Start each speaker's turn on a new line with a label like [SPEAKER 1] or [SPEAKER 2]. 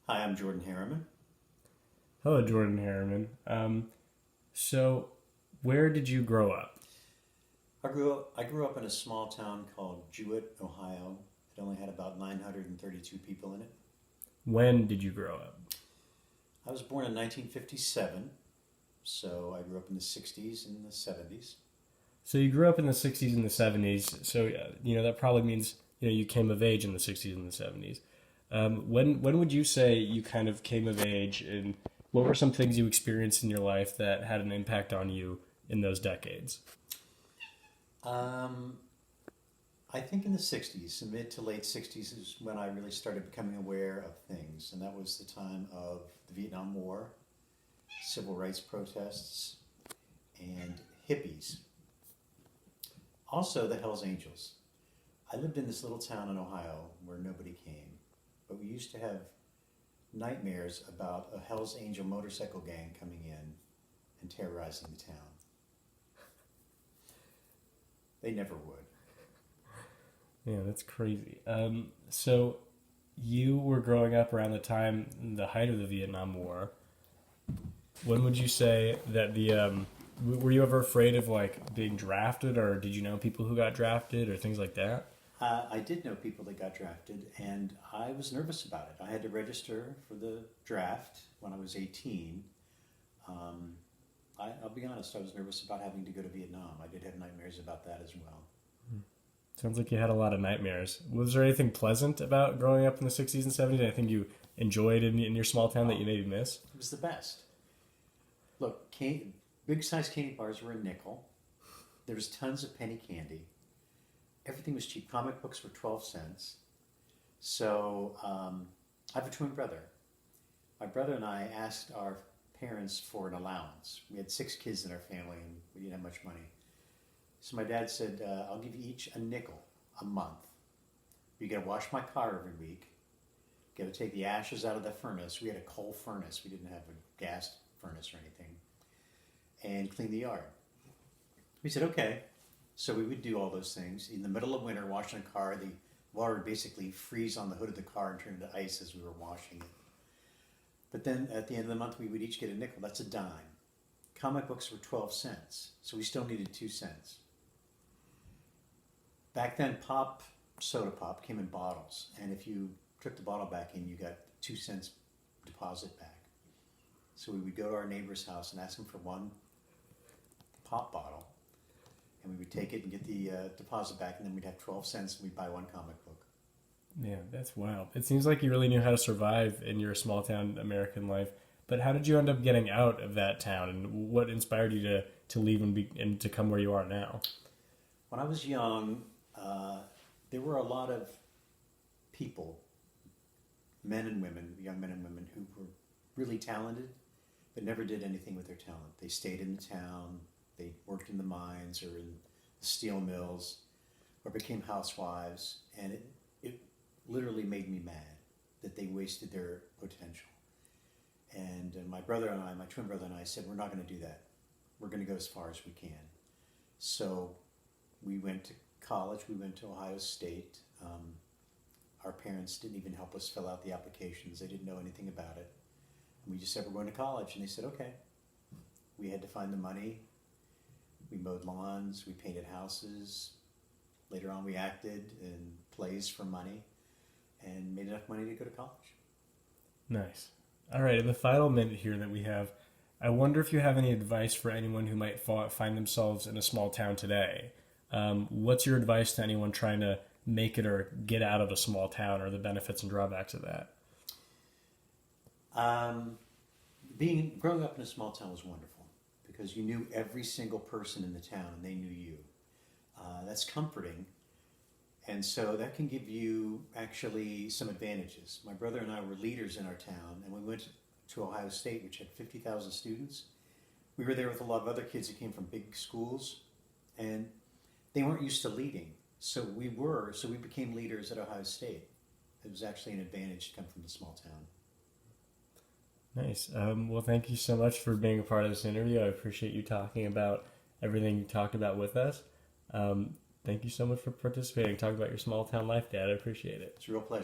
[SPEAKER 1] Hi, I'm Jordan Harriman.
[SPEAKER 2] Hello, Jordan Harriman. So, where did you grow up?
[SPEAKER 1] I grew up in a small town called Jewett, Ohio. It only had about 932 people in it.
[SPEAKER 2] When did you grow up?
[SPEAKER 1] I was born in 1957, so I grew up in the 60s and the 70s.
[SPEAKER 2] So you grew up in the '60s and the '70s. So that probably means you came of age in the '60s and the '70s. When would you say you kind of came of age, and what were some things you experienced in your life that had an impact on you in those decades?
[SPEAKER 1] Um, I think in the 60s, the mid to late 60s, is when I really started becoming aware of things, and that was the time of the Vietnam War, civil rights protests, and hippies. Also, the Hells Angels. I lived in this little town in Ohio where nobody came, but we used to have nightmares about a Hells Angel motorcycle gang coming in and terrorizing the town. They never would.
[SPEAKER 2] Yeah, that's crazy. So you were growing up around the height of the Vietnam War. When would you say that were you ever afraid of like being drafted, or did you know people who got drafted or things like that?
[SPEAKER 1] I did know people that got drafted, and I was nervous about it. I had to register for the draft when I was 18. Um, I'll be honest, I was nervous about having to go to Vietnam. I did have nightmares about that as well.
[SPEAKER 2] Sounds like you had a lot of nightmares. Was there anything pleasant about growing up in the '60s and '70s? Anything you enjoyed in your small town that you maybe miss?
[SPEAKER 1] It was the best. Look, big size candy bars were a nickel. There was tons of penny candy. Everything was cheap. Comic books were 12 cents. So I have a twin brother. My brother and I asked our parents for an allowance. We had 6 kids in our family and we didn't have much money. So my dad said, I'll give you each a nickel a month. You got to wash my car every week. Got to take the ashes out of the furnace. We had a coal furnace. We didn't have a gas furnace or anything. And clean the yard. We said, okay. So we would do all those things. In the middle of winter, washing a car, the water would basically freeze on the hood of the car and turn into ice as we were washing it. But then at the end of the month, we would each get a nickel. That's a dime. Comic books were 12 cents, so we still needed 2 cents. Back then, soda pop came in bottles, and if you took the bottle back in, you got 2 cents deposit back. So we would go to our neighbor's house and ask him for one pop bottle, and we would take it and get the deposit back, and then we'd have 12 cents and we'd buy one comic book.
[SPEAKER 2] Yeah, that's wild. It seems like you really knew how to survive in your small town American life. But how did you end up getting out of that town, and what inspired you to leave and to come where you are now?
[SPEAKER 1] When I was young, there were a lot of people, men and women, young men and women, who were really talented but never did anything with their talent. They stayed in the town, they worked in the mines or in the steel mills, or became housewives, and it literally made me mad that they wasted their potential. And my brother and I, my twin brother and I, said, we're not going to do that. We're going to go as far as we can. So we went to college. We went to Ohio State. Our parents didn't even help us fill out the applications. They didn't know anything about it. And we just said, we're going to college. And they said, okay. We had to find the money. We mowed lawns. We painted houses. Later on, we acted in plays for money and made enough money to go to college.
[SPEAKER 2] Nice. All right, in the final minute here that we have, I wonder if you have any advice for anyone who might find themselves in a small town today. What's your advice to anyone trying to make it or get out of a small town, or the benefits and drawbacks of that?
[SPEAKER 1] Growing up in a small town was wonderful because you knew every single person in the town and they knew you. That's comforting, and so that can give you actually some advantages. My brother and I were leaders in our town, and we went to Ohio State, which had 50,000 students. We were there with a lot of other kids that came from big schools, and they weren't used to leading. So we became leaders at Ohio State. It was actually an advantage to come from a small town.
[SPEAKER 2] Nice. Well, thank you so much for being a part of this interview. I appreciate you talking about everything you talked about with us. Thank you so much for participating, talking about your small town life, Dad. I appreciate it.
[SPEAKER 1] It's a real pleasure.